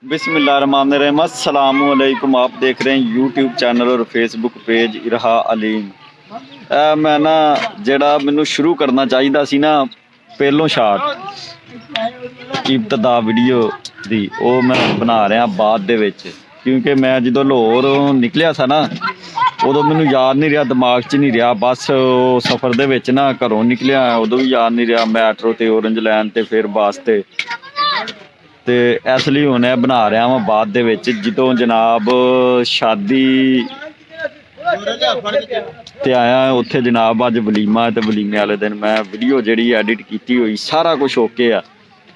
बिस्मिल्लाहिर्रहमानिर्रहीम। अस्सलामुअलैकुम। आप देख रहे हैं यूट्यूब चैनल और फेसबुक पेज इराह अलीम। मैं ना ਜਿਹੜਾ ਮੈਨੂੰ ਸ਼ੁਰੂ ਕਰਨਾ ਚਾਹੀਦਾ ਸੀ ਨਾ ਪਹਿਲੋਂ ਸ਼ਾਟ ਇਬਤਦਾ ਵੀਡੀਓ ਦੀ, ਉਹ ਮੈਂ ਬਣਾ ਰਿਹਾ ਬਾਅਦ ਦੇ ਵਿੱਚ, ਕਿਉਂਕਿ ਮੈਂ ਜਦੋਂ ਲਾਹੌਰ ਨਿਕਲਿਆ ਸੀ ਨਾ ਉਦੋਂ ਮੈਨੂੰ ਯਾਦ ਨਹੀਂ ਰਿਹਾ, ਦਿਮਾਗ 'ਚ ਨਹੀਂ ਰਿਹਾ। ਬਸ ਉਹ ਸਫ਼ਰ ਦੇ ਵਿੱਚ ਨਾ ਘਰੋਂ ਨਿਕਲਿਆ ਉਦੋਂ ਵੀ ਯਾਦ ਨਹੀਂ ਰਿਹਾ, ਮੈਟਰੋ ਤੇ ਔਰੰਜ ਲਾਈਨ ਤੇ ਫਿਰ ਬੱਸ ਤੇ ਇਸ ਲਈ ਹੁਣ ਇਹ ਬਣਾ ਰਿਹਾ ਵਾਂ ਬਾਅਦ ਦੇ ਵਿੱਚ, ਜਦੋਂ ਜਨਾਬ ਸ਼ਾਦੀ ਤੇ ਆਇਆ ਉੱਥੇ ਜਨਾਬ ਅੱਜ ਵਲੀਮਾ ਤੇ ਵਲੀਮੇ ਵਾਲੇ ਦਿਨ ਮੈਂ ਵੀਡੀਓ ਜਿਹੜੀ ਐਡਿਟ ਕੀਤੀ ਹੋਈ ਸਾਰਾ ਕੁਛ ਓਕੇ ਆ,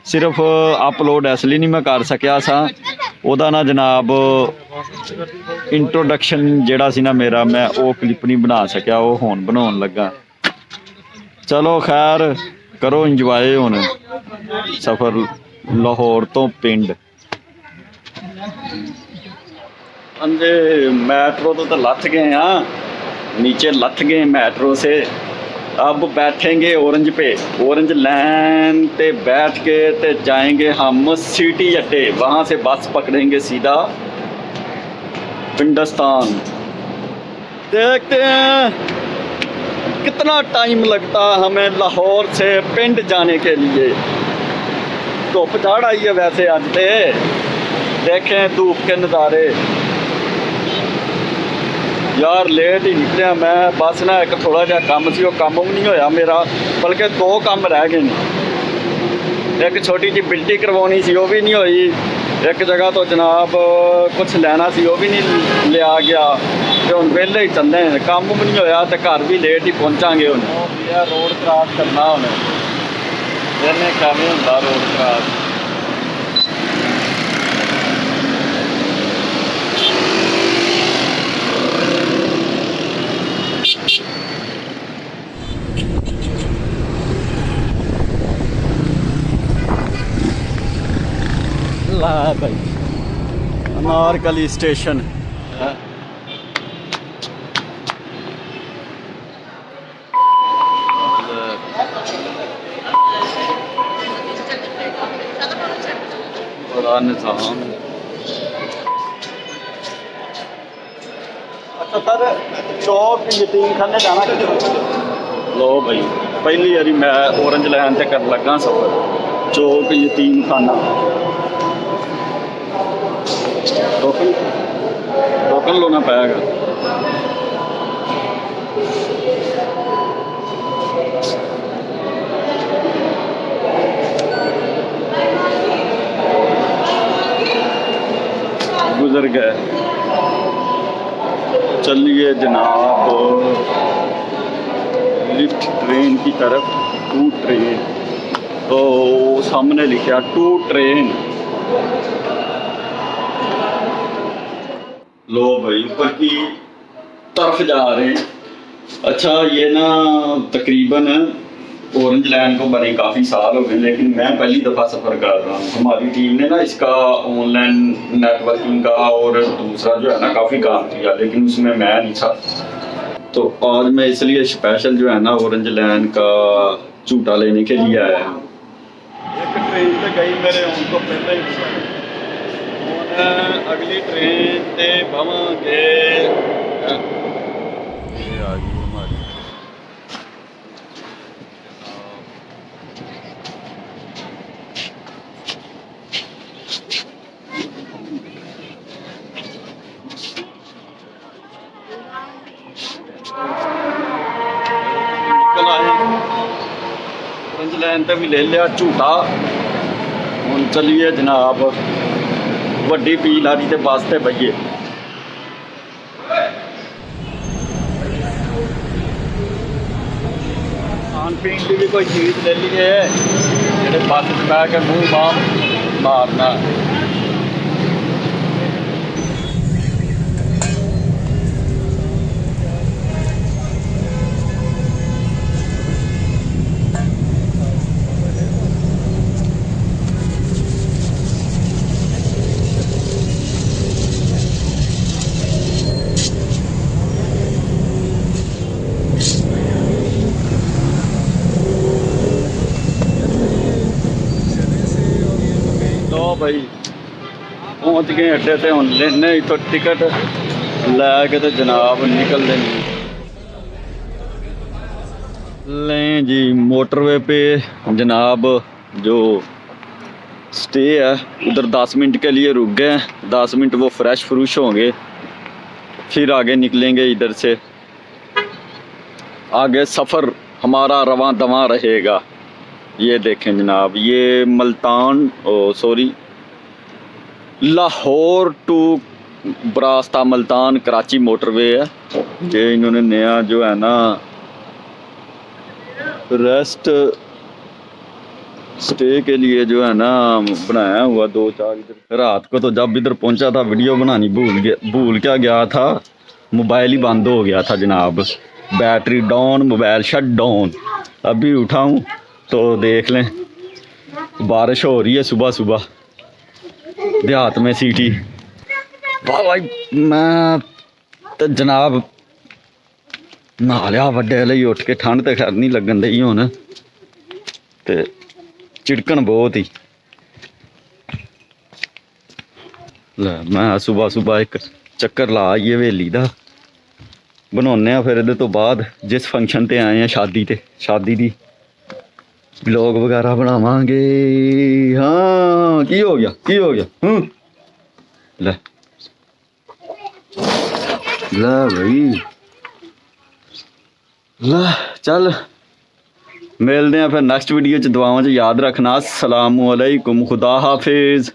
ਸਿਰਫ ਅਪਲੋਡ ਇਸ ਲਈ ਨਹੀਂ ਮੈਂ ਕਰ ਸਕਿਆ ਸਾਂ। ਉਹਦਾ ਨਾ ਜਨਾਬ ਇੰਟਰੋਡਕਸ਼ਨ ਜਿਹੜਾ ਸੀ ਨਾ ਮੇਰਾ, ਮੈਂ ਉਹ ਕਲਿੱਪ ਨਹੀਂ ਬਣਾ ਸਕਿਆ, ਉਹ ਹੁਣ ਬਣਾਉਣ ਲੱਗਾ। ਚਲੋ ਖੈਰ ਕਰੋ ਇੰਜੋਏ ਹੁਣ ਸਫ਼ਰ ਲਾਹੌਰ तो पिंड। अंदे मेट्रो तो लथ गए हाँ, नीचे लथ गए मेट्रो से। अब बैठेंगे ऑरेंज पे, ऑरेंज लाइन पे बैठ के ते जाएंगे हम सिटी अड्डे, वहाँ से बस पकड़ेंगे सीधा पिंडस्तान। देखते हैं कितना टाइम लगता हमें लाहौर से पिंड जाने के लिए। धुप चढ़ आई है वैसे अज ते, देखें धूप के नज़ारे। यार लेट ही निकलिया मैं, बस ना एक थोड़ा जहा काम सी, काम भी नहीं होया मेरा, बल्कि दो काम रह गए ने। एक छोटी जी बिल्टी करवानी सी, वो भी नहीं हुई। एक जगह तो जनाब कुछ लेना सी, वो भी नहीं लिया गया। तो हम वेले ही चलने, काम भी नहीं होया तो घर भी लेट ही पहुँचांगे। हूँ रोड क्रॉस करना, हूँ इन्हें काम ही होंदा रोड क्रॉस। ला भाई अनारकली स्टेशन है। बड़ा निज़ाम। अच्छा सर, चौक यतीम खाने जाना किधर? लो भाई पहली बारी मैं ऑरेंज लाइन से कर लगा सफर, चौक यतीम खाना। टोकन लोना पाएगा। गुजर गए। चलिए जनाब लिफ्ट ट्रेन की तरफ। टू ट्रेन, तो सामने लिखा टू ट्रेन। लो भाई ऊपर की तरफ जा रहे हैं। अच्छा ये ना तकरीबन ऑरेंज लाइन को बने काफ़ी साल हो गए, लेकिन मैं पहली दफ़ा सफ़र कर रहा हूँ। हमारी टीम ने ना इसका ऑनलाइन नेटवर्किंग का और दूसरा जो है ना काफ़ी काम किया, लेकिन उसमें मैं नहीं था। तो आज मैं इसलिए स्पेशल जो है ना ऑरेंज लाइन का झूठा लेने के लिए आया हूँ। एक ट्रेन से गई मेरे उनको पहले ही, अगली ट्रेन से भवांगे। ये आ गई हमारी। निकल आए ऑरेंज लाइन पे भी ले लिया झूठा। हुण चलिए जनाब वड्डी पील आदि के वास्ते बइए। खान पीन की भी कोई चीज़ ले लीए, जेह्ड़े बस च बह के मूँह बांह मारना। भाई पहुंच गए अड्डे ते, हुण लेने इत्थों टिकट लैके ते जनाब निकल देनी। लें जी मोटरवे पे जनाब जो स्टे है उधर 10 मिनट के लिए रुक गए। 10 मिनट वो फ्रेश फ्रूश होंगे, फिर आगे निकलेंगे इधर से। आगे सफ़र हमारा रवां दवां रहेगा। ये देखें जनाब, ये मल्तान सॉरी लाहौर टू बरास्ता मल्तान कराची मोटरवे है। ये इन्होंने नया जो है ना रेस्ट स्टे के लिए जो है ना बनाया हुआ 2-4 इधर। रात को तो जब इधर पहुंचा था वीडियो बनानी भूल क्या गया था, मोबाइल ही बंद हो गया था जनाब, battery down, mobile shut down. अभी उठाऊं तो देख लें बारिश हो रही है सुबह सुबह देहात में सिटी। वाह भाई मैं तो जनाब नहा लिया वड्डे लिए उठ के, ठंड तो खैर नहीं लगन दी हुण ते चिड़कन बहुत ही। मैं सुबह सुबह एक चक्कर ला आइए हवेली दा, बनाने फिर इहदे तो बाद जिस फंक्शन ते आए हैं शादी दी ब्लॉग वगैरह बनावांगे। हाँ की हो गया ले भाई ला चल मिलते हैं फिर नेक्स्ट वीडियो च। दुआवां च याद रखना। अस्सलामु अलैकुम, खुदा हाफिज़।